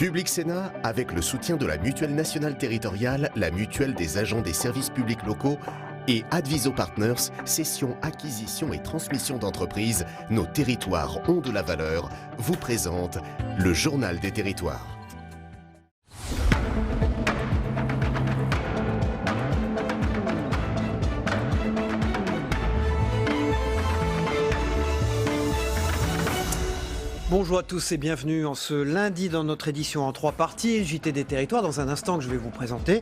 Public Sénat, avec le soutien de la Mutuelle nationale territoriale, la Mutuelle des agents des services publics locaux et Adviso Partners, cession, acquisition et transmission d'entreprises, nos territoires ont de la valeur, vous présente le Journal des territoires. Bonjour à tous et bienvenue en ce lundi dans notre édition en 3 parties. JT des territoires dans un instant que je vais vous présenter.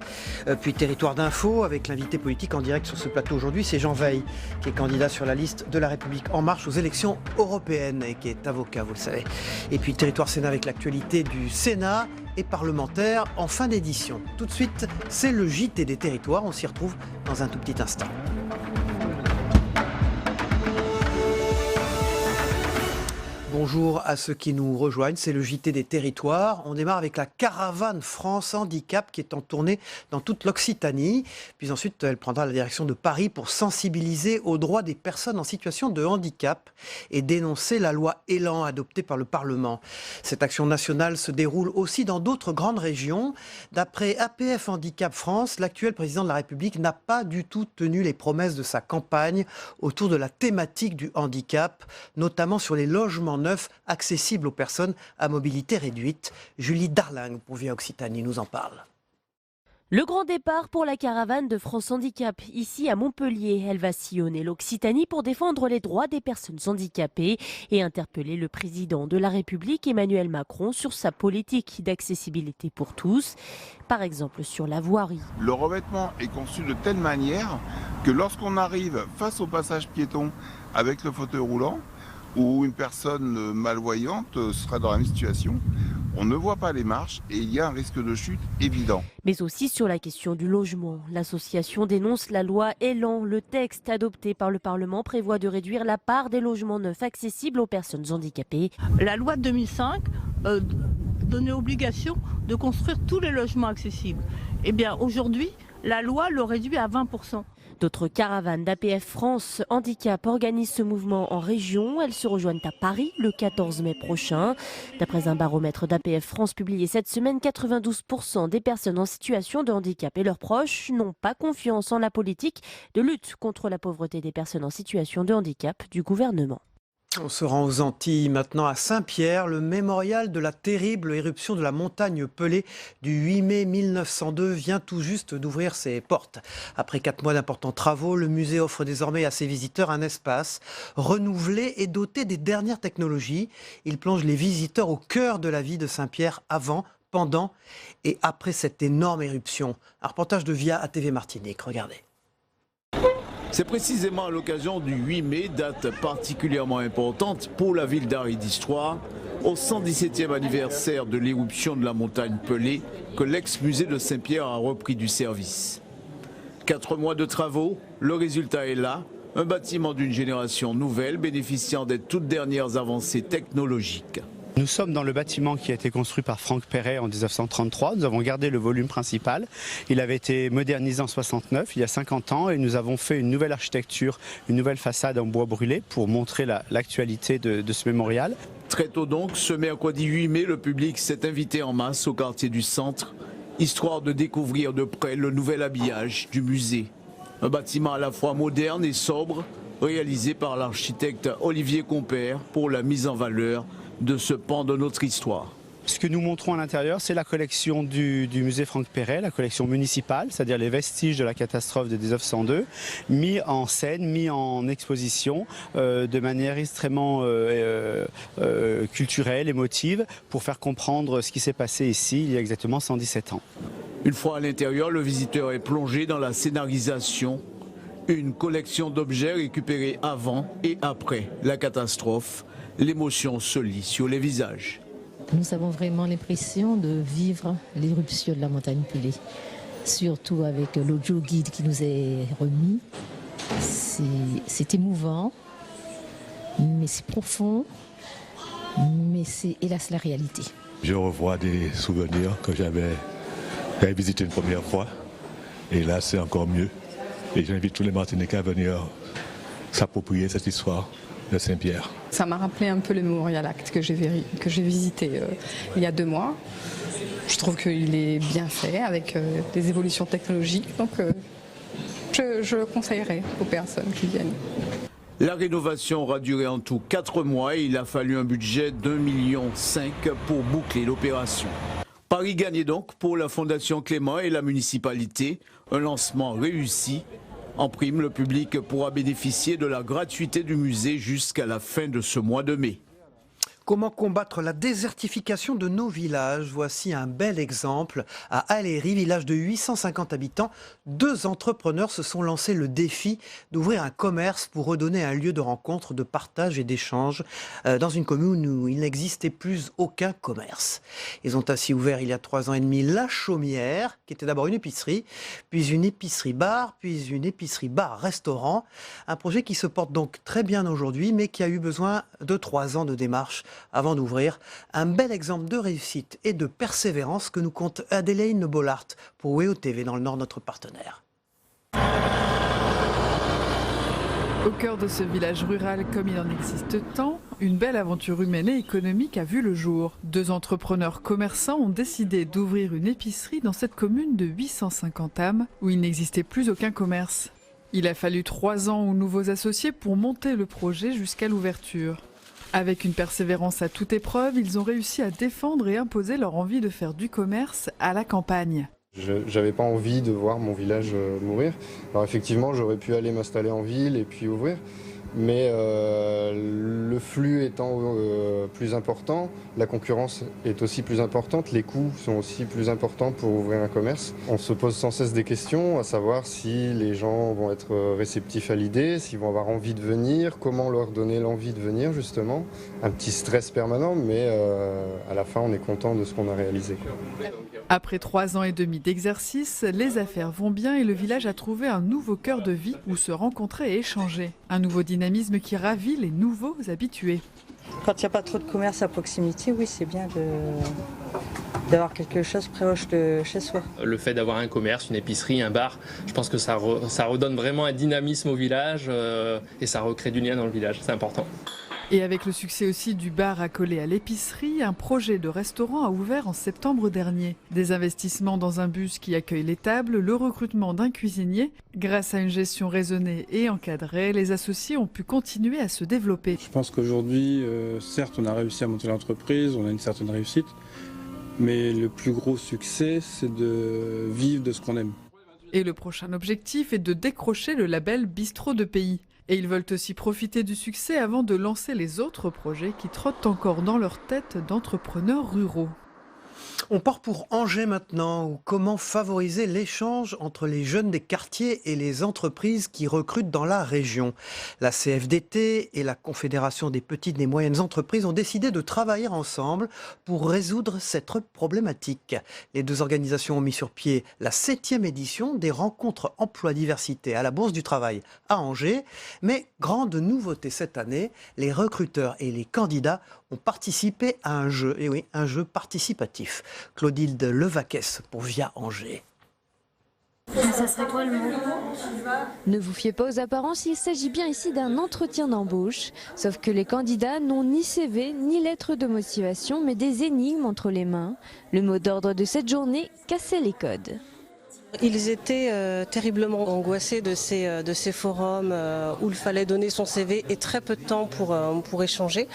Puis territoire d'info avec l'invité politique en direct sur ce plateau aujourd'hui, c'est Jean Veil qui est candidat sur la liste de La République En Marche aux élections européennes et qui est avocat, vous le savez. Et puis territoire Sénat avec l'actualité du Sénat et parlementaire en fin d'édition. Tout de suite, c'est le JT des territoires. On s'y retrouve dans un tout petit instant. Bonjour à ceux qui nous rejoignent, c'est le JT des territoires. On démarre avec la caravane France Handicap qui est en tournée dans toute l'Occitanie. Puis ensuite, elle prendra la direction de Paris pour sensibiliser aux droits des personnes en situation de handicap et dénoncer la loi Elan adoptée par le Parlement. Cette action nationale se déroule aussi dans d'autres grandes régions. D'après APF Handicap France, l'actuel président de la République n'a pas du tout tenu les promesses de sa campagne autour de la thématique du handicap, notamment sur les logements neufs accessibles aux personnes à mobilité réduite. Julie Darling pour Via Occitanie nous en parle. Le grand départ pour la caravane de France Handicap, ici à Montpellier. Elle va sillonner l'Occitanie pour défendre les droits des personnes handicapées et interpeller le président de la République, Emmanuel Macron, sur sa politique d'accessibilité pour tous, par exemple sur la voirie. Le revêtement est conçu de telle manière que lorsqu'on arrive face au passage piéton avec le fauteuil roulant, où une personne malvoyante sera dans la même situation, on ne voit pas les marches et il y a un risque de chute évident. Mais aussi sur la question du logement. L'association dénonce la loi Elan. Le texte adopté par le Parlement prévoit de réduire la part des logements neufs accessibles aux personnes handicapées. La loi de 2005 donnait obligation de construire tous les logements accessibles. Eh bien aujourd'hui, la loi le réduit à 20%. D'autres caravanes d'APF France Handicap organisent ce mouvement en région. Elles se rejoignent à Paris le 14 mai prochain. D'après un baromètre d'APF France publié cette semaine, 92% des personnes en situation de handicap et leurs proches n'ont pas confiance en la politique de lutte contre la pauvreté des personnes en situation de handicap du gouvernement. On se rend aux Antilles maintenant à Saint-Pierre, le mémorial de la terrible éruption de la montagne Pelée du 8 mai 1902 vient tout juste d'ouvrir ses portes. Après 4 mois d'importants travaux, le musée offre désormais à ses visiteurs un espace renouvelé et doté des dernières technologies. Il plonge les visiteurs au cœur de la vie de Saint-Pierre avant, pendant et après cette énorme éruption. Un reportage de Via ATV Martinique, regardez. C'est précisément à l'occasion du 8 mai, date particulièrement importante pour la ville d'art et d'histoire, au 117e anniversaire de l'éruption de la montagne Pelée, que l'ex-musée de Saint-Pierre a repris du service. 4 mois de travaux, le résultat est là, un bâtiment d'une génération nouvelle bénéficiant des toutes dernières avancées technologiques. Nous sommes dans le bâtiment qui a été construit par Franck Perret en 1933. Nous avons gardé le volume principal. Il avait été modernisé en 69, il y a 50 ans, et nous avons fait une nouvelle architecture, une nouvelle façade en bois brûlé pour montrer l'actualité de ce mémorial. Très tôt donc, ce mercredi 8 mai, le public s'est invité en masse au quartier du Centre, histoire de découvrir de près le nouvel habillage du musée. Un bâtiment à la fois moderne et sobre, réalisé par l'architecte Olivier Compère pour la mise en valeur de ce pan de notre histoire. Ce que nous montrons à l'intérieur, c'est la collection du musée Franck Perret, la collection municipale, c'est-à-dire les vestiges de la catastrophe de 1902, mis en scène, mis en exposition de manière extrêmement culturelle, émotive, pour faire comprendre ce qui s'est passé ici il y a exactement 117 ans. Une fois à l'intérieur, le visiteur est plongé dans la scénarisation, une collection d'objets récupérés avant et après la catastrophe. L'émotion se lit sur les visages. Nous avons vraiment l'impression de vivre l'éruption de la montagne Pelée, surtout avec l'audio guide qui nous est remis. C'est émouvant, mais c'est profond, mais c'est hélas la réalité. Je revois des souvenirs que j'avais visité une première fois, et là c'est encore mieux. Et j'invite tous les Martiniquais à venir s'approprier cette histoire de Saint-Pierre. Ça m'a rappelé un peu le Mémorial Act que j'ai visité il y a 2 mois. Je trouve qu'il est bien fait avec des évolutions technologiques, donc je le conseillerais aux personnes qui viennent. La rénovation aura duré en tout 4 mois et il a fallu un budget d'1,5 million pour boucler l'opération. Paris gagné donc pour la Fondation Clément et la municipalité, un lancement réussi. En prime, le public pourra bénéficier de la gratuité du musée jusqu'à la fin de ce mois de mai. Comment combattre la désertification de nos villages? Voici un bel exemple. À Aléry, village de 850 habitants, 2 entrepreneurs se sont lancés le défi d'ouvrir un commerce pour redonner un lieu de rencontre, de partage et d'échange dans une commune où il n'existait plus aucun commerce. Ils ont ainsi ouvert il y a 3 ans et demi La Chaumière, qui était d'abord une épicerie, puis une épicerie-bar, puis une épicerie-bar-restaurant. Un projet qui se porte donc très bien aujourd'hui, mais qui a eu besoin de 3 ans de démarche avant d'ouvrir. Un bel exemple de réussite et de persévérance que nous compte Adélaïne Bollard pour WEO TV dans le Nord, notre partenaire. Au cœur de ce village rural comme il en existe tant, une belle aventure humaine et économique a vu le jour. 2 entrepreneurs commerçants ont décidé d'ouvrir une épicerie dans cette commune de 850 âmes où il n'existait plus aucun commerce. Il a fallu 3 ans aux nouveaux associés pour monter le projet jusqu'à l'ouverture. Avec une persévérance à toute épreuve, ils ont réussi à défendre et imposer leur envie de faire du commerce à la campagne. J'avais pas envie de voir mon village mourir. Alors effectivement, j'aurais pu aller m'installer en ville et puis ouvrir. Mais le flux étant plus important, la concurrence est aussi plus importante, les coûts sont aussi plus importants pour ouvrir un commerce. On se pose sans cesse des questions, à savoir si les gens vont être réceptifs à l'idée, s'ils vont avoir envie de venir, comment leur donner l'envie de venir justement. Un petit stress permanent, mais à la fin on est content de ce qu'on a réalisé. Après 3 ans et demi d'exercice, les affaires vont bien et le village a trouvé un nouveau cœur de vie où se rencontrer et échanger. Un nouveau dynamisme qui ravit les nouveaux habitués. Quand il n'y a pas trop de commerce à proximité, oui, c'est bien d'avoir quelque chose proche de chez soi. Le fait d'avoir un commerce, une épicerie, un bar, je pense que ça redonne vraiment un dynamisme au village et ça recrée du lien dans le village, c'est important. Et avec le succès aussi du bar accolé à l'épicerie, un projet de restaurant a ouvert en septembre dernier. Des investissements dans un bus qui accueille les tables, le recrutement d'un cuisinier. Grâce à une gestion raisonnée et encadrée, les associés ont pu continuer à se développer. Je pense qu'aujourd'hui, certes, on a réussi à monter l'entreprise, on a une certaine réussite, mais le plus gros succès, c'est de vivre de ce qu'on aime. Et le prochain objectif est de décrocher le label Bistrot de Pays. Et ils veulent aussi profiter du succès avant de lancer les autres projets qui trottent encore dans leur tête d'entrepreneurs ruraux. On part pour Angers maintenant, où comment favoriser l'échange entre les jeunes des quartiers et les entreprises qui recrutent dans la région. La CFDT et la Confédération des petites et moyennes entreprises ont décidé de travailler ensemble pour résoudre cette problématique. Les 2 organisations ont mis sur pied la 7e édition des rencontres emploi-diversité à la Bourse du Travail à Angers. Mais grande nouveauté cette année, les recruteurs et les candidats ont participé à un jeu, et oui, un jeu participatif. Clotilde Levaquès pour Via Angers. Ça serait quoi le mot ? Ne vous fiez pas aux apparences, il s'agit bien ici d'un entretien d'embauche. Sauf que les candidats n'ont ni CV, ni lettre de motivation, mais des énigmes entre les mains. Le mot d'ordre de cette journée, casser les codes. Ils étaient terriblement angoissés de ces forums où il fallait donner son CV et très peu de temps pour échanger.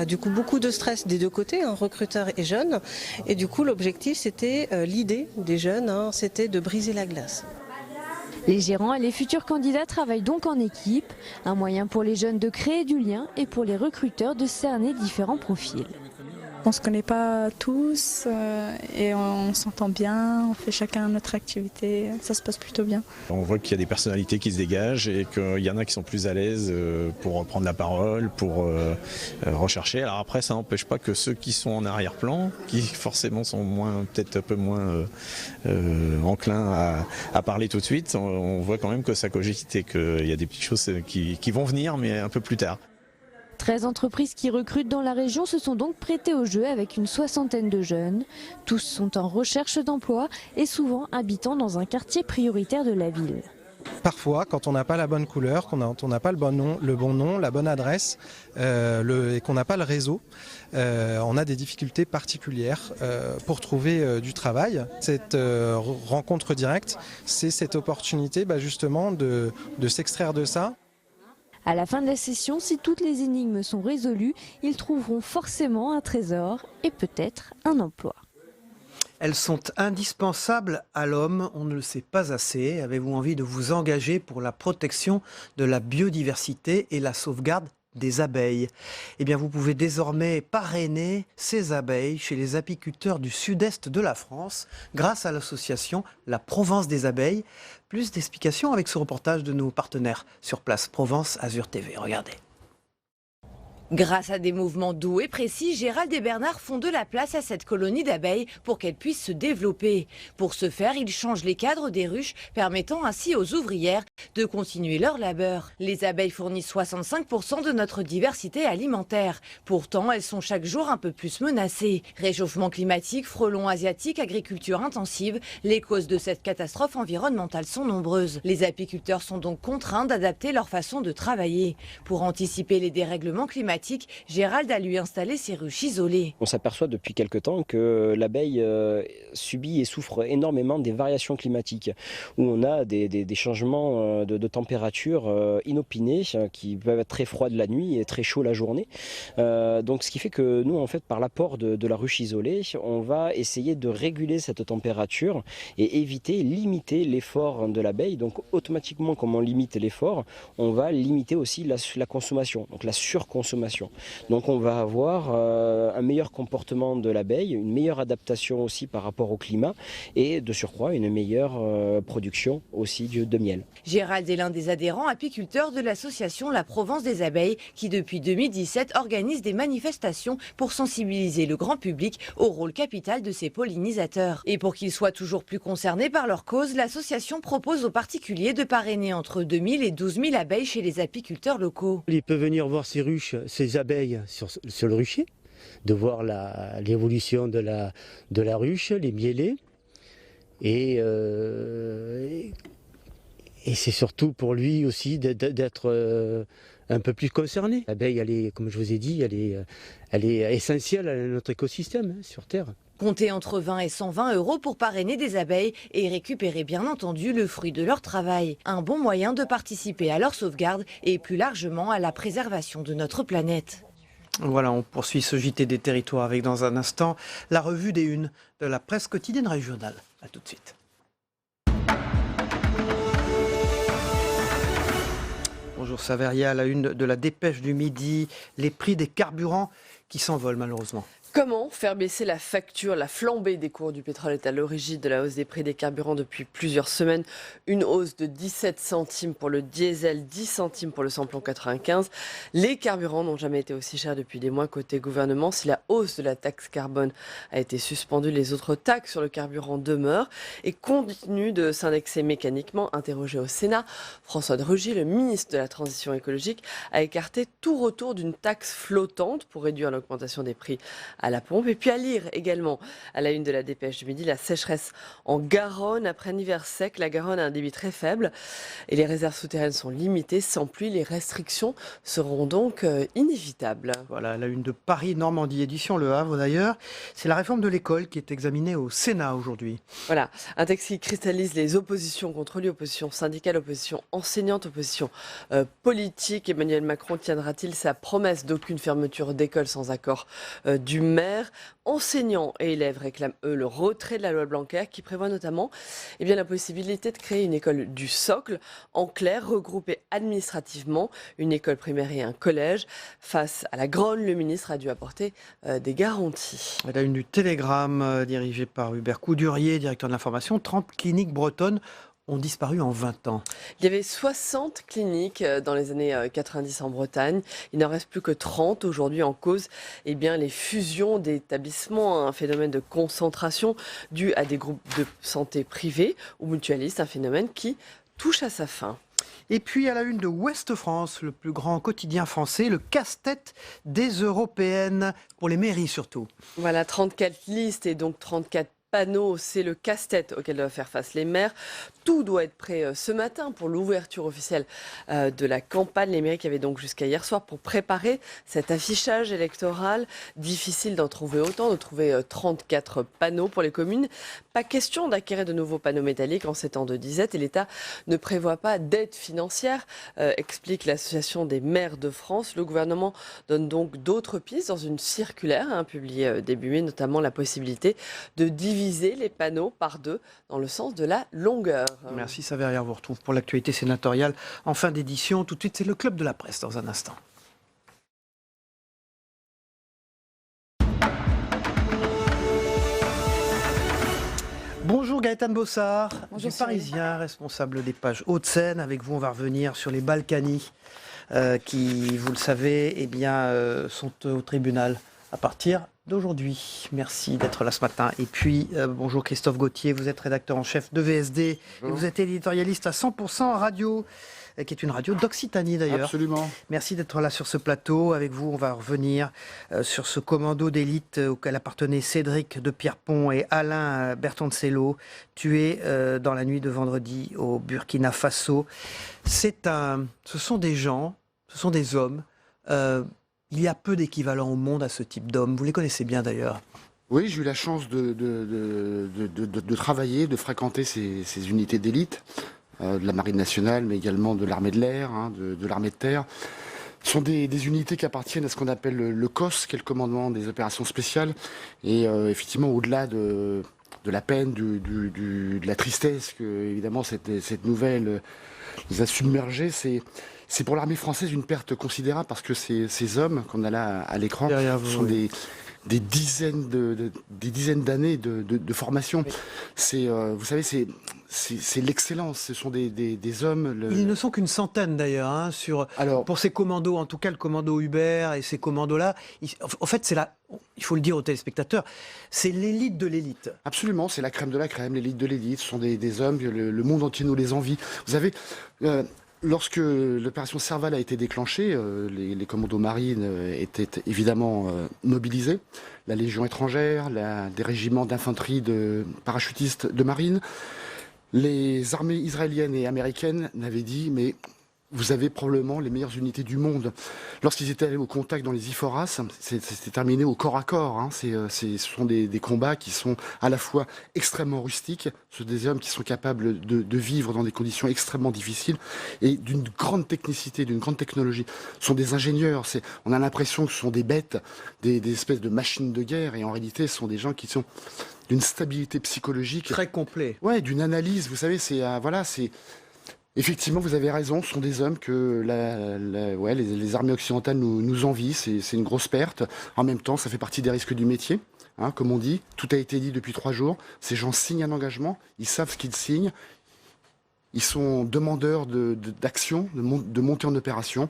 Du coup, beaucoup de stress des 2 côtés, recruteurs et jeunes. Et du coup, l'objectif, c'était, l'idée des jeunes, c'était de briser la glace. Les gérants et les futurs candidats travaillent donc en équipe, un moyen pour les jeunes de créer du lien et pour les recruteurs de cerner différents profils. On ne se connaît pas tous et on s'entend bien, on fait chacun notre activité, ça se passe plutôt bien. On voit qu'il y a des personnalités qui se dégagent et qu'il y en a qui sont plus à l'aise pour prendre la parole, pour rechercher. Alors après, ça n'empêche pas que ceux qui sont en arrière-plan, qui forcément sont peut-être un peu moins enclins à parler tout de suite, on voit quand même que ça cogite et qu'il y a des petites choses qui vont venir, mais un peu plus tard. 13 entreprises qui recrutent dans la région se sont donc prêtées au jeu avec une 60aine de jeunes. Tous sont en recherche d'emploi et souvent habitant dans un quartier prioritaire de la ville. Parfois, quand on n'a pas la bonne couleur, quand on n'a pas le bon nom, la bonne adresse, et qu'on n'a pas le réseau, on a des difficultés particulières pour trouver du travail. Cette rencontre directe, c'est cette opportunité justement de s'extraire de ça. À la fin de la session, si toutes les énigmes sont résolues, ils trouveront forcément un trésor et peut-être un emploi. Elles sont indispensables à l'homme, on ne le sait pas assez. Avez-vous envie de vous engager pour la protection de la biodiversité et la sauvegarde des abeilles? Eh bien, vous pouvez désormais parrainer ces abeilles chez les apiculteurs du sud-est de la France grâce à l'association La Provence des abeilles. Plus d'explications avec ce reportage de nos partenaires sur place, Provence Azur TV. Regardez. Grâce à des mouvements doux et précis, Gérald et Bernard font de la place à cette colonie d'abeilles pour qu'elle puisse se développer. Pour ce faire, ils changent les cadres des ruches, permettant ainsi aux ouvrières de continuer leur labeur. Les abeilles fournissent 65% de notre diversité alimentaire. Pourtant, elles sont chaque jour un peu plus menacées. Réchauffement climatique, frelons asiatiques, agriculture intensive, les causes de cette catastrophe environnementale sont nombreuses. Les apiculteurs sont donc contraints d'adapter leur façon de travailler. Pour anticiper les dérèglements climatiques, Gérald a lui installé ses ruches isolées. On s'aperçoit depuis quelque temps que l'abeille subit et souffre énormément des variations climatiques, où on a des changements de température inopinés qui peuvent être très froides la nuit et très chauds la journée. Donc ce qui fait que nous, en fait, par l'apport de la ruche isolée, on va essayer de réguler cette température et limiter l'effort de l'abeille. Donc automatiquement, comme on limite l'effort, on va limiter aussi la consommation, donc la surconsommation. Donc on va avoir un meilleur comportement de l'abeille, une meilleure adaptation aussi par rapport au climat et de surcroît une meilleure production aussi de miel. Gérald est l'un des adhérents apiculteurs de l'association La Provence des abeilles qui depuis 2017 organise des manifestations pour sensibiliser le grand public au rôle capital de ces pollinisateurs. Et pour qu'ils soient toujours plus concernés par leur cause, l'association propose aux particuliers de parrainer entre 2000 et 12 000 abeilles chez les apiculteurs locaux. Il peut venir voir ces ruches, ces abeilles sur le rucher, de voir l'évolution de la ruche, les miellets. Et c'est surtout pour lui aussi d'être un peu plus concerné. L'abeille, elle est, comme je vous ai dit, elle est essentielle à notre écosystème sur Terre. Comptez entre 20 et 120 € pour parrainer des abeilles et récupérer bien entendu le fruit de leur travail. Un bon moyen de participer à leur sauvegarde et plus largement à la préservation de notre planète. Voilà, on poursuit ce JT des territoires avec dans un instant la revue des unes de la presse quotidienne régionale. A tout de suite. Bonjour Saveria, à la une de la Dépêche du Midi, les prix des carburants qui s'envolent malheureusement. Comment faire baisser la facture? La flambée des cours du pétrole est à l'origine de la hausse des prix des carburants depuis plusieurs semaines. Une hausse de 17 centimes pour le diesel, 10 centimes pour le samplon 95. Les carburants n'ont jamais été aussi chers depuis des mois côté gouvernement. Si la hausse de la taxe carbone a été suspendue, les autres taxes sur le carburant demeurent et continuent de s'indexer mécaniquement. Interrogé au Sénat, François de Rugy, le ministre de la Transition écologique, a écarté tout retour d'une taxe flottante pour réduire l'augmentation des prix à la pompe. Et puis à lire également à la une de la Dépêche du Midi, la sécheresse en Garonne. Après un hiver sec, la Garonne a un débit très faible et les réserves souterraines sont limitées. Sans pluie, les restrictions seront donc inévitables. Voilà, la une de Paris, Normandie, édition Le Havre d'ailleurs. C'est la réforme de l'école qui est examinée au Sénat aujourd'hui. Voilà, un texte qui cristallise les oppositions contre lui, opposition syndicale, opposition enseignante, opposition politique. Emmanuel Macron tiendra-t-il sa promesse d'aucune fermeture d'école sans accord du maire? Enseignants et élèves réclament, eux, le retrait de la loi Blanquer qui prévoit notamment la possibilité de créer une école du socle. En clair, regrouper administrativement une école primaire et un collège. Face à la grogne, le ministre a dû apporter des garanties. La une du Télégramme, dirigée par Hubert Coudurier, directeur de l'information. 30 cliniques bretonnes ont disparu en 20 ans. Il y avait 60 cliniques dans les années 90 en Bretagne. Il n'en reste plus que 30 aujourd'hui, en cause les fusions d'établissements, un phénomène de concentration dû à des groupes de santé privés ou mutualistes, un phénomène qui touche à sa fin. Et puis à la une de Ouest France, le plus grand quotidien français, le casse-tête des européennes, pour les mairies surtout. Voilà, 34 listes et donc 34 panneaux, c'est le casse-tête auquel doivent faire face les maires. Tout doit être prêt ce matin pour l'ouverture officielle de la campagne. Les mairies qui avaient donc jusqu'à hier soir pour préparer cet affichage électoral. Difficile d'en trouver autant, de trouver 34 panneaux pour les communes. Pas question d'acquérir de nouveaux panneaux métalliques en ces temps de disette et l'État ne prévoit pas d'aide financière, explique l'Association des maires de France. Le gouvernement donne donc d'autres pistes dans une circulaire publiée début mai, notamment la possibilité de diviser les panneaux par 2 dans le sens de la longueur. Merci Saveria, on vous retrouve pour l'actualité sénatoriale en fin d'édition. Tout de suite, c'est le Club de la Presse dans un instant. Bonjour Gaëtan Bossard, du Parisien, responsable des pages Hauts-de-Seine. Avec vous, on va revenir sur les Balkany qui, vous le savez, sont au tribunal à partir d'aujourd'hui. Merci d'être là ce matin. Et puis, bonjour Christophe Gauthier, vous êtes rédacteur en chef de VSD et vous êtes éditorialiste à 100% Radio, qui est une radio d'Occitanie d'ailleurs. Absolument. Merci d'être là sur ce plateau. Avec vous, on va revenir sur ce commando d'élite auquel appartenaient Cédric de Pierrepont et Alain Bertoncello, tués dans la nuit de vendredi au Burkina Faso. Ce sont des gens, ce sont des hommes. Il y a peu d'équivalents au monde à ce type d'hommes. Vous les connaissez bien d'ailleurs. Oui, j'ai eu la chance de travailler, de fréquenter ces unités d'élite, de la Marine nationale, mais également de l'armée de l'air, de l'armée de terre. Ce sont des unités qui appartiennent à ce qu'on appelle le COS, qui est le commandement des opérations spéciales. Et effectivement, au-delà de la peine, de la tristesse que, évidemment, cette nouvelle nous a submergés, c'est pour l'armée française une perte considérable parce que ces hommes qu'on a là à l'écran sont des dizaines d'années de formation. Oui. Vous savez, c'est l'excellence. Ce sont des hommes. Ils ne sont qu'une centaine d'ailleurs pour ces commandos, en tout cas le commando Hubert et ces commandos-là. En fait, il faut le dire aux téléspectateurs, c'est l'élite de l'élite. Absolument, c'est la crème de la crème, l'élite de l'élite. Ce sont des hommes, le monde entier nous les envie. Vous savez. Lorsque l'opération Serval a été déclenchée, les commandos marines étaient évidemment mobilisés. La Légion étrangère, des régiments d'infanterie de parachutistes de marine. Les armées israéliennes et américaines n'avaient dit « mais vous avez probablement les meilleures unités du monde ». Lorsqu'ils étaient allés au contact dans les IFORAS, c'était terminé au corps à corps. Ce sont des combats qui sont à la fois extrêmement rustiques, ce sont des hommes qui sont capables de vivre dans des conditions extrêmement difficiles et d'une grande technicité, d'une grande technologie. Ce sont des ingénieurs, on a l'impression que ce sont des bêtes, des espèces de machines de guerre, et en réalité ce sont des gens qui sont d'une stabilité psychologique. Très complet. Ouais, d'une analyse, vous savez, effectivement, vous avez raison, ce sont des hommes que les armées occidentales nous envient, c'est une grosse perte. En même temps, ça fait partie des risques du métier, comme on dit. Tout a été dit depuis 3 jours. Ces gens signent un engagement, ils savent ce qu'ils signent. Ils sont demandeurs d'action, de montée en opération.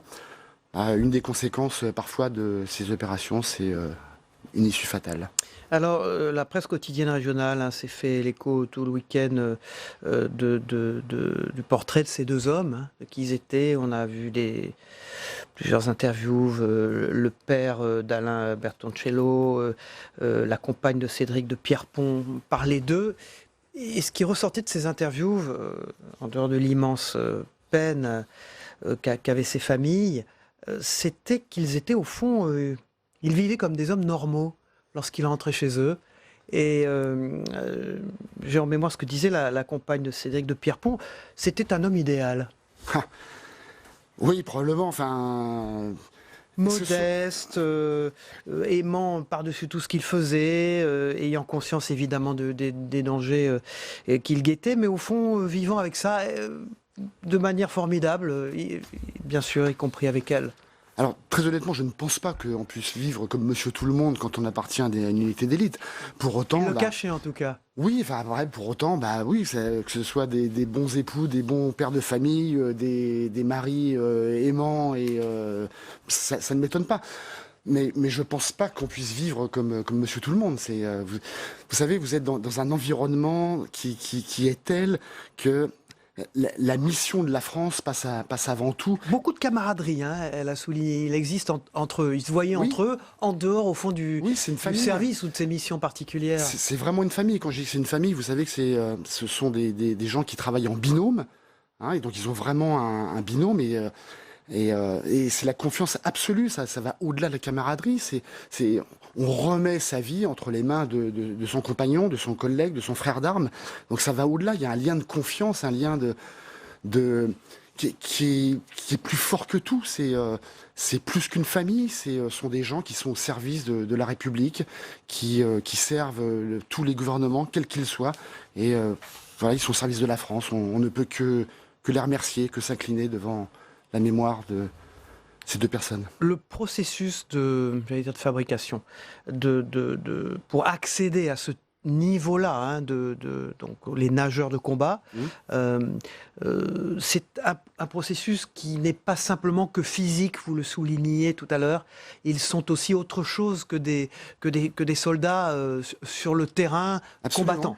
Une des conséquences, parfois, de ces opérations, c'est une issue fatale. Alors, la presse quotidienne régionale s'est fait l'écho tout le week-end du portrait de ces deux hommes, de qui ils étaient. On a vu plusieurs interviews, le père d'Alain Bertoncello, la compagne de Cédric de Pierrepont, parler d'eux. Et ce qui ressortait de ces interviews, en dehors de l'immense peine qu'avaient ces familles, c'était qu'ils étaient au fond, ils vivaient comme des hommes normaux lorsqu'ils rentraient chez eux. Et j'ai en mémoire ce que disait la compagne de Cédric de Pierrepont, c'était un homme idéal. Oui, probablement, modeste, aimant par-dessus tout ce qu'il faisait, ayant conscience évidemment des dangers qu'il guettait, mais au fond vivant avec ça de manière formidable, bien sûr, y compris avec elle. Alors, très honnêtement, je ne pense pas qu'on puisse vivre comme Monsieur Tout-le-Monde quand on appartient à une unité d'élite. Pour autant, le cacher en tout cas. Oui, pour autant, oui, que ce soit des bons époux, des bons pères de famille, des maris aimants, et ça ne m'étonne pas. Mais je pense pas qu'on puisse vivre comme Monsieur Tout-le-Monde. Vous savez, vous êtes dans un environnement qui est tel que la mission de la France passe avant tout. Beaucoup de camaraderie, hein, elle a souligné. Il existe entre eux. Ils se voyaient entre eux, en dehors, au fond du service ou de ses missions particulières. C'est vraiment une famille. Quand je dis que c'est une famille, vous savez que ce sont des gens qui travaillent en binôme. Hein, et donc ils ont vraiment un binôme. Et c'est la confiance absolue. Ça va au-delà de la camaraderie. On remet sa vie entre les mains de son compagnon, de son collègue, de son frère d'armes. Donc ça va au-delà. Il y a un lien de confiance, un lien qui est plus fort que tout. C'est plus qu'une famille. Ce sont des gens qui sont au service de la République, qui servent tous les gouvernements, quels qu'ils soient. Et voilà, ils sont au service de la France. On ne peut que les remercier, que s'incliner devant la mémoire de ces deux personnes. Le processus de fabrication, pour accéder à ce niveau-là, hein, donc les nageurs de combat, c'est un processus qui n'est pas simplement que physique, vous le souligniez tout à l'heure. Ils sont aussi autre chose que des soldats sur le terrain. Absolument. Combattants.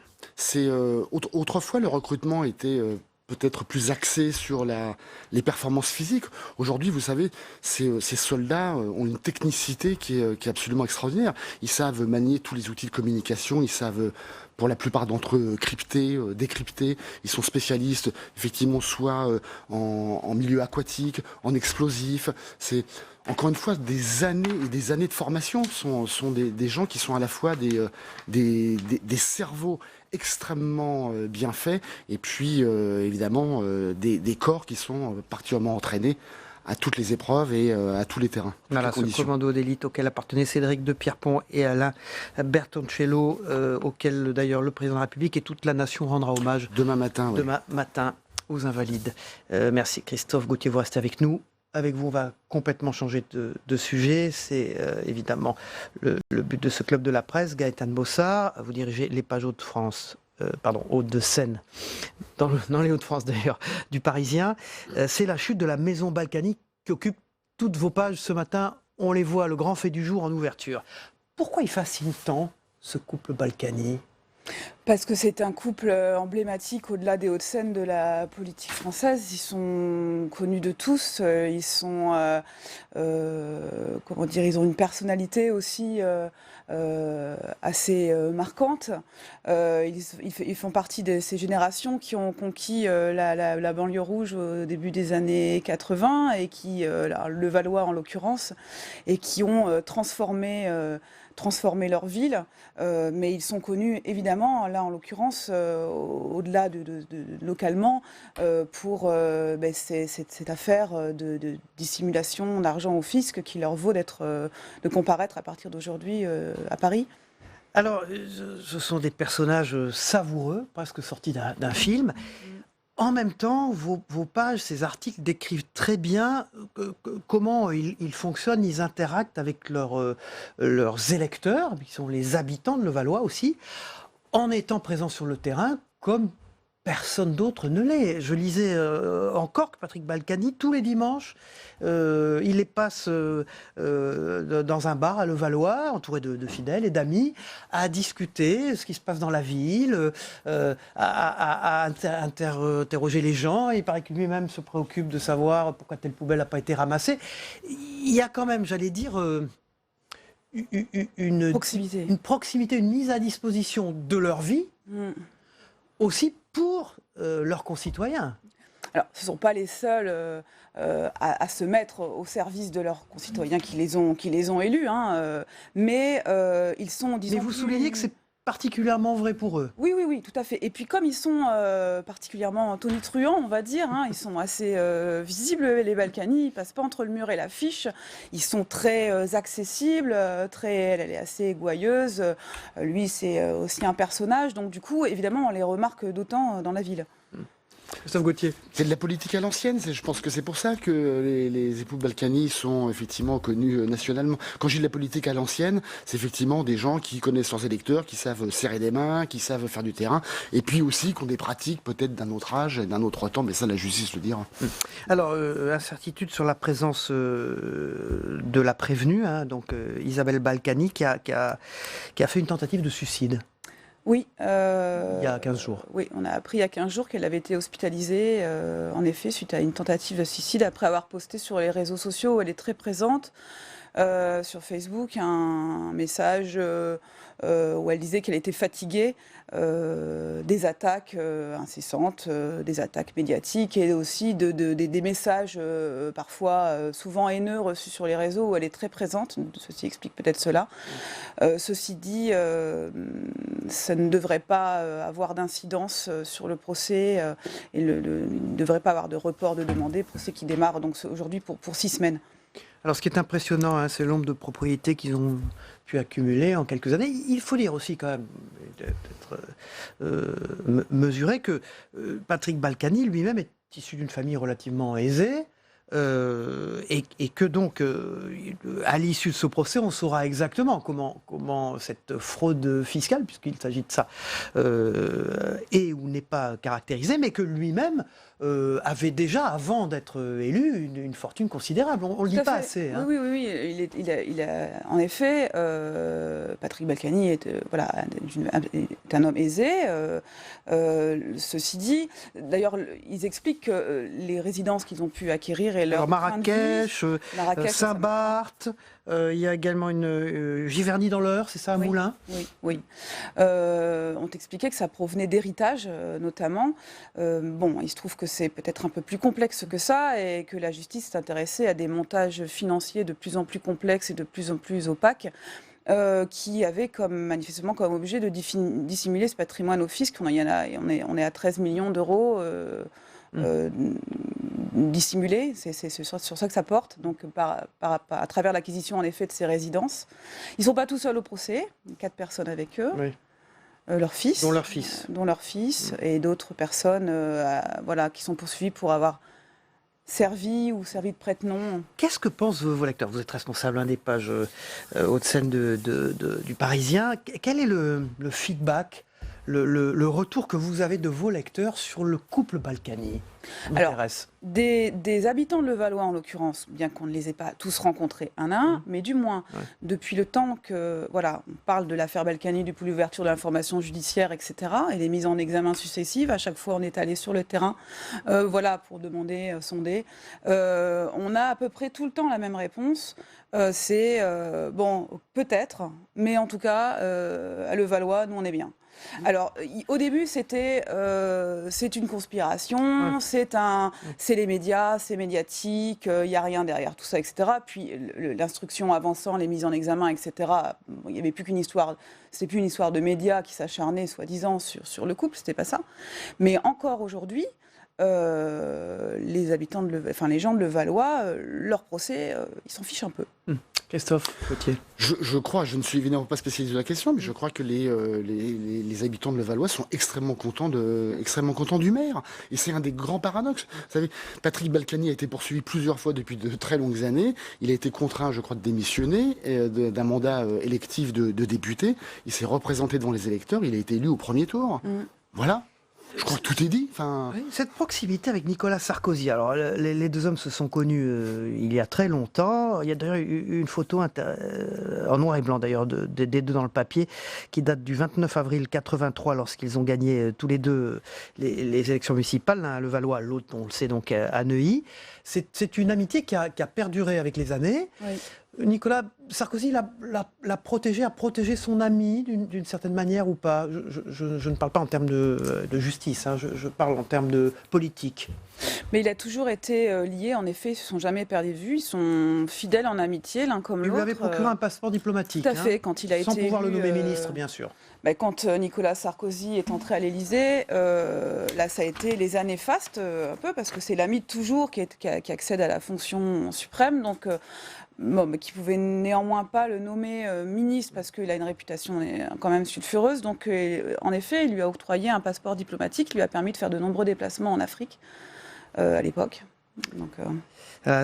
Autrefois, le recrutement était peut-être plus axé sur les performances physiques. Aujourd'hui, vous savez, ces soldats ont une technicité qui est absolument extraordinaire. Ils savent manier tous les outils de communication, ils savent, pour la plupart d'entre eux, crypter, décrypter. Ils sont spécialistes, effectivement, soit en milieu aquatique, en explosifs. C'est, encore une fois, des années et des années de formation. Sont des gens qui sont à la fois des cerveaux extrêmement bien faits, et puis évidemment des corps qui sont particulièrement entraînés à toutes les épreuves et à tous les terrains. Voilà, ce commando d'élite auquel appartenaient Cédric de Pierrepont et Alain Bertoncello, auquel d'ailleurs le président de la République et toute la nation rendra hommage demain matin aux Invalides. Merci Christophe Gauthier, vous restez avec nous. Avec vous, on va complètement changer de sujet. C'est évidemment le but de ce club de la presse. Gaëtane Bossard, vous dirigez les pages Hauts-de-France, Hauts-de-Seine, dans les Hauts-de-France d'ailleurs, du Parisien. C'est la chute de la maison Balkany qui occupe toutes vos pages ce matin. On les voit, le grand fait du jour en ouverture. Pourquoi il fascine tant ce couple Balkany ? Parce que c'est un couple emblématique au-delà des Hauts-de-Seine de la politique française. Ils sont connus de tous. Ils sont, ils ont une personnalité aussi assez marquante. Ils font partie de ces générations qui ont conquis la banlieue rouge au début des années 80 et qui, le Valois en l'occurrence, et qui ont transformé leur ville, mais ils sont connus évidemment, là en l'occurrence, au-delà de localement, pour cette affaire de dissimulation d'argent au fisc qui leur vaut de comparaître à partir d'aujourd'hui à Paris. Alors, ce sont des personnages savoureux, presque sortis d'un film. En même temps, vos pages, ces articles décrivent très bien comment ils fonctionnent, ils interactent avec leurs électeurs, qui sont les habitants de Levallois aussi, en étant présents sur le terrain comme personne d'autre ne l'est. Je lisais encore que Patrick Balkany, tous les dimanches, il les passe dans un bar à Levallois, entouré de fidèles et d'amis, à discuter ce qui se passe dans la ville, à interroger les gens. Il paraît que lui-même se préoccupe de savoir pourquoi telle poubelle n'a pas été ramassée. Il y a quand même, j'allais dire, une proximité, une mise à disposition de leur vie, aussi pour leurs concitoyens. Alors, ce ne sont pas les seuls à se mettre au service de leurs concitoyens qui les ont élus, hein, mais ils sont, disons... Mais vous soulignez que c'est particulièrement vrai pour eux. Oui, tout à fait. Et puis comme ils sont particulièrement tonitruants, on va dire, hein, ils sont assez visibles, les Balkany, ils ne passent pas entre le mur et l'affiche, ils sont très accessibles, elle est assez gouailleuse, lui c'est aussi un personnage, donc du coup, évidemment, on les remarque d'autant dans la ville. Christophe Gauthier. C'est de la politique à l'ancienne. Je pense que c'est pour ça que les époux Balkany sont effectivement connus nationalement. Quand je dis de la politique à l'ancienne, c'est effectivement des gens qui connaissent leurs électeurs, qui savent serrer des mains, qui savent faire du terrain, et puis aussi qui ont des pratiques peut-être d'un autre âge, d'un autre temps, mais ça la justice le dira. Alors, incertitude sur la présence de la prévenue, hein, donc Isabelle Balkany, qui a fait une tentative de suicide. Oui. Il y a 15 jours. Oui, on a appris il y a 15 jours qu'elle avait été hospitalisée, en effet, suite à une tentative de suicide, après avoir posté sur les réseaux sociaux où elle est très présente, sur Facebook, un message où elle disait qu'elle était fatiguée des attaques incessantes, des attaques médiatiques et aussi des messages parfois souvent haineux reçus sur les réseaux où elle est très présente. Ceci explique peut-être cela. Ceci dit, ça ne devrait pas avoir d'incidence sur le procès et il ne devrait pas avoir de report de demandé, procès qui démarre donc aujourd'hui pour 6 semaines. Alors, ce qui est impressionnant, hein, c'est le nombre de propriétés qu'ils ont pu accumuler en quelques années. Il faut dire aussi, quand même, mesurer que Patrick Balkany lui-même est issu d'une famille relativement aisée. Et que donc, à l'issue de ce procès, on saura exactement comment cette fraude fiscale, puisqu'il s'agit de ça, est ou n'est pas caractérisée, mais que lui-même avait déjà, avant d'être élu, une fortune considérable. On ne le dit pas assez. Hein. Oui. Il a, en effet, Patrick Balkany est un homme aisé. Ceci dit, d'ailleurs, ils expliquent que les résidences qu'ils ont pu acquérir et leur Marrakech, Saint-Barth, il y a également une Giverny dans l'Eure, c'est ça, à Moulins ? Oui. On t'expliquait que ça provenait d'héritage, notamment. Il se trouve que c'est peut-être un peu plus complexe que ça et que la justice s'est intéressée à des montages financiers de plus en plus complexes et de plus en plus opaques. Qui avaient manifestement comme objet de dissimuler ce patrimoine au fisc. On est à 13 millions d'euros dissimulés, c'est sur ça que ça porte, donc à travers l'acquisition en effet de ces résidences. Ils ne sont pas tout seuls au procès, 4 personnes avec eux. Oui. Leur fils. Dont leur fils. Et d'autres personnes qui sont poursuivies pour avoir servi de prête-nom. Qu'est-ce que pensent vos lecteurs ? Vous êtes responsable des pages Hauts-de-Seine du Parisien. Quel est le feedback, le retour que vous avez de vos lecteurs sur le couple Balkany ? Alors, des habitants de Levallois en l'occurrence, bien qu'on ne les ait pas tous rencontrés un à un, mais du moins, depuis le temps que, on parle de l'affaire Balkany, depuis l'ouverture de l'information judiciaire, etc., et les mises en examen successives, à chaque fois on est allé sur le terrain, pour demander, sonder. On a à peu près tout le temps la même réponse, c'est, peut-être, mais en tout cas, à Levallois, nous on est bien. Alors, au début, c'est une conspiration, c'est les médias, c'est médiatique, il n'y a rien derrière tout ça, etc. Puis l'instruction avançant, les mises en examen, etc. Il n'y avait plus qu'une histoire, c'était plus une histoire de médias qui s'acharnaient, soi-disant, sur le couple, c'était pas ça. Mais encore aujourd'hui, les gens de Levallois, leur procès, ils s'en fichent un peu. Christophe Gauthier. Je crois, je ne suis évidemment pas spécialiste de la question, mais je crois que les habitants de Levallois sont extrêmement contents du maire. Et c'est un des grands paradoxes. Vous savez, Patrick Balkany a été poursuivi plusieurs fois depuis de très longues années. Il a été contraint, je crois, de démissionner d'un mandat électif de député. Il s'est représenté devant les électeurs. Il a été élu au premier tour. Voilà. Je crois que tout est dit. Oui, cette proximité avec Nicolas Sarkozy. Alors, les deux hommes se sont connus il y a très longtemps. Il y a d'ailleurs une photo en noir et blanc, d'ailleurs, des deux dans le papier, qui date du 29 avril 83, lorsqu'ils ont gagné tous les deux les élections municipales, l'un à Levallois, l'autre, on le sait, donc à Neuilly. C'est une amitié qui a perduré avec les années. Oui. Nicolas Sarkozy l'a protégé, a protégé son ami d'une certaine manière ou pas ? Je ne parle pas en termes de justice, hein, je parle en termes de politique. Mais il a toujours été lié, en effet, ils ne se sont jamais perdus de vue, ils sont fidèles en amitié, l'un comme l'autre. Il lui avait procuré un passeport diplomatique. Tout à fait, quand il a sans été pouvoir élu, le nommer ministre, bien sûr. Quand Nicolas Sarkozy est entré à l'Élysée, là ça a été les années fastes, un peu, parce que c'est l'ami de toujours qui accède à la fonction suprême, donc... mais qui pouvait néanmoins pas le nommer ministre parce qu'il a une réputation quand même sulfureuse. Donc, en effet, il lui a octroyé un passeport diplomatique qui lui a permis de faire de nombreux déplacements en Afrique à l'époque. Donc,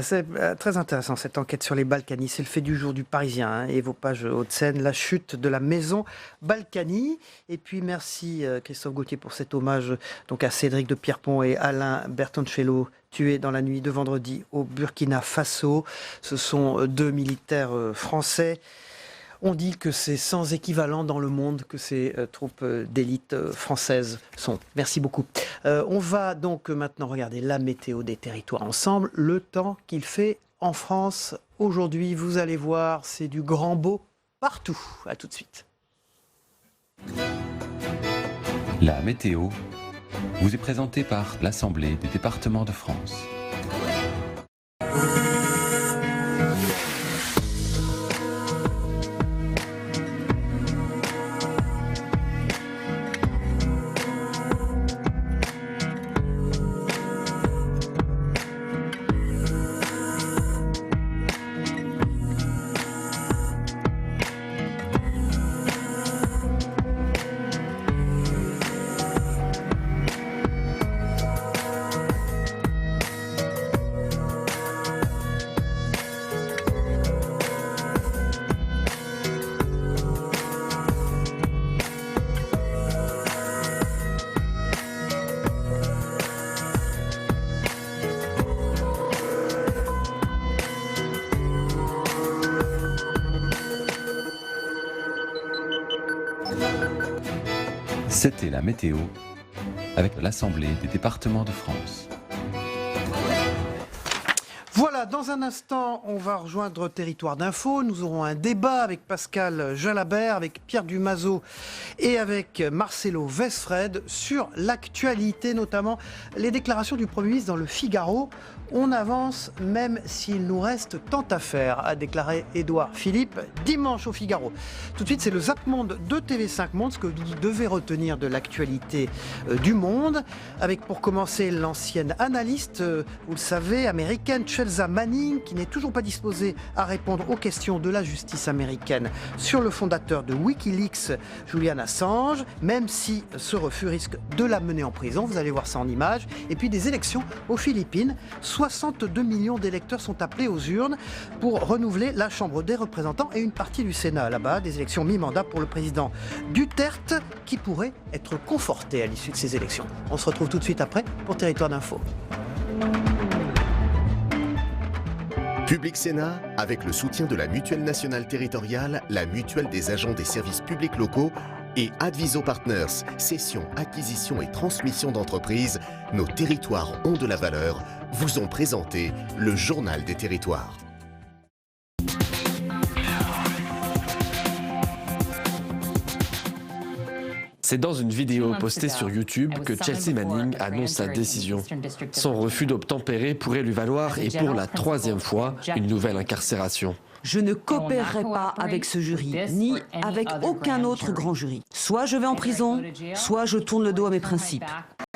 c'est très intéressant cette enquête sur les Balkany. C'est le fait du jour du Parisien et vos pages Hauts-de-Seine, la chute de la maison Balkany. Et puis merci Christophe Gauthier pour cet hommage donc à Cédric de Pierrepont et Alain Bertoncello, tués dans la nuit de vendredi au Burkina Faso. Ce sont deux militaires français. On dit que c'est sans équivalent dans le monde que ces troupes d'élite françaises sont. Merci beaucoup. On va donc maintenant regarder la météo des territoires ensemble. Le temps qu'il fait en France aujourd'hui, vous allez voir, c'est du grand beau partout. À tout de suite. La météo vous est présentée par l'Assemblée des départements de France. C'était la météo avec l'Assemblée des départements de France. Voilà, dans un instant, on va rejoindre Territoire d'Info. Nous aurons un débat avec Pascal Jalabert, avec Pierre Dumazeau et avec Marcelo Westfred sur l'actualité, notamment les déclarations du Premier ministre dans le Figaro. On avance même s'il nous reste tant à faire, a déclaré Édouard Philippe dimanche au Figaro. Tout de suite, c'est le Zap Monde de TV5 Monde, ce que vous devez retenir de l'actualité du monde. Avec pour commencer l'ancienne analyste, vous le savez, américaine, Chelsea Manning, qui n'est toujours pas disposée à répondre aux questions de la justice américaine sur le fondateur de Wikileaks, Julian Assange, même si ce refus risque de la mener en prison. Vous allez voir ça en images. Et puis des élections aux Philippines. 62 millions d'électeurs sont appelés aux urnes pour renouveler la Chambre des représentants et une partie du Sénat là-bas. Des élections mi-mandat pour le président Duterte qui pourrait être conforté à l'issue de ces élections. On se retrouve tout de suite après pour Territoire d'Info. Public Sénat, avec le soutien de la Mutuelle nationale territoriale, la Mutuelle des agents des services publics locaux et Adviso Partners, cession, acquisition et transmission d'entreprises, nos territoires ont de la valeur, vous ont présenté le Journal des territoires. C'est dans une vidéo postée sur YouTube que Chelsea Manning annonce sa décision. Son refus d'obtempérer pourrait lui valoir, et pour la 3e fois, une nouvelle incarcération. Je ne coopérerai pas avec ce jury, ni avec aucun autre grand jury. Soit je vais en prison, soit je tourne le dos à mes principes.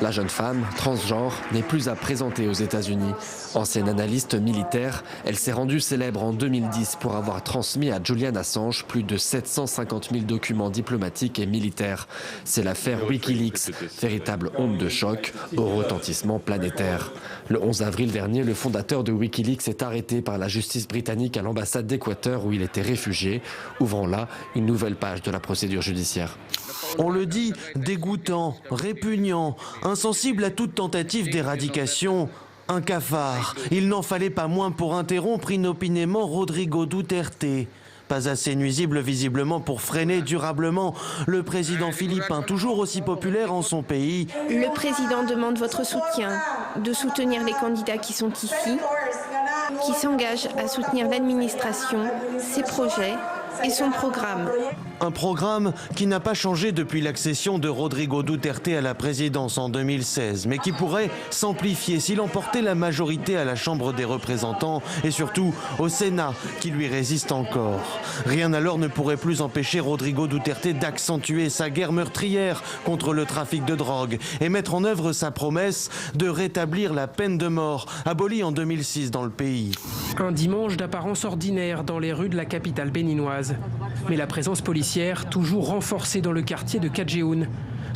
La jeune femme, transgenre, n'est plus à présenter aux États-Unis. Ancienne analyste militaire, elle s'est rendue célèbre en 2010 pour avoir transmis à Julian Assange plus de 750 000 documents diplomatiques et militaires. C'est l'affaire Wikileaks, véritable onde de choc au retentissement planétaire. Le 11 avril dernier, le fondateur de Wikileaks est arrêté par la justice britannique à l'ambassade d'Équateur où il était réfugié, ouvrant là une nouvelle page de la procédure judiciaire. On le dit, dégoûtant, répugnant, insensible à toute tentative d'éradication. Un cafard. Il n'en fallait pas moins pour interrompre inopinément Rodrigo Duterte. Pas assez nuisible visiblement pour freiner durablement le président philippin, toujours aussi populaire en son pays. Le président demande votre soutien, de soutenir les candidats qui sont ici, qui s'engagent à soutenir l'administration, ses projets et son programme. Un programme qui n'a pas changé depuis l'accession de Rodrigo Duterte à la présidence en 2016, mais qui pourrait s'amplifier s'il emportait la majorité à la Chambre des représentants et surtout au Sénat qui lui résiste encore. Rien alors ne pourrait plus empêcher Rodrigo Duterte d'accentuer sa guerre meurtrière contre le trafic de drogue et mettre en œuvre sa promesse de rétablir la peine de mort, abolie en 2006 dans le pays. Un dimanche d'apparence ordinaire dans les rues de la capitale béninoise. Mais la présence policière toujours renforcée dans le quartier de Cadjehoun.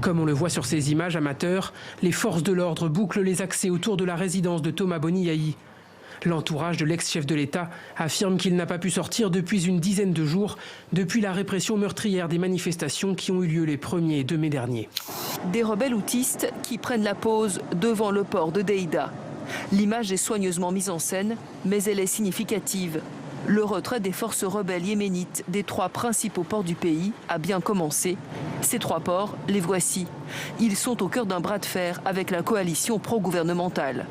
Comme on le voit sur ces images amateurs, les forces de l'ordre bouclent les accès autour de la résidence de Thomas Boniaï. L'entourage de l'ex-chef de l'État affirme qu'il n'a pas pu sortir depuis une dizaine de jours, depuis la répression meurtrière des manifestations qui ont eu lieu les 1er et 2 mai derniers. Des rebelles houthis qui prennent la pause devant le port de Deïda. L'image est soigneusement mise en scène, mais elle est significative. Le retrait des forces rebelles yéménites des 3 principaux ports du pays a bien commencé. Ces 3 ports, les voici. Ils sont au cœur d'un bras de fer avec la coalition pro-gouvernementale.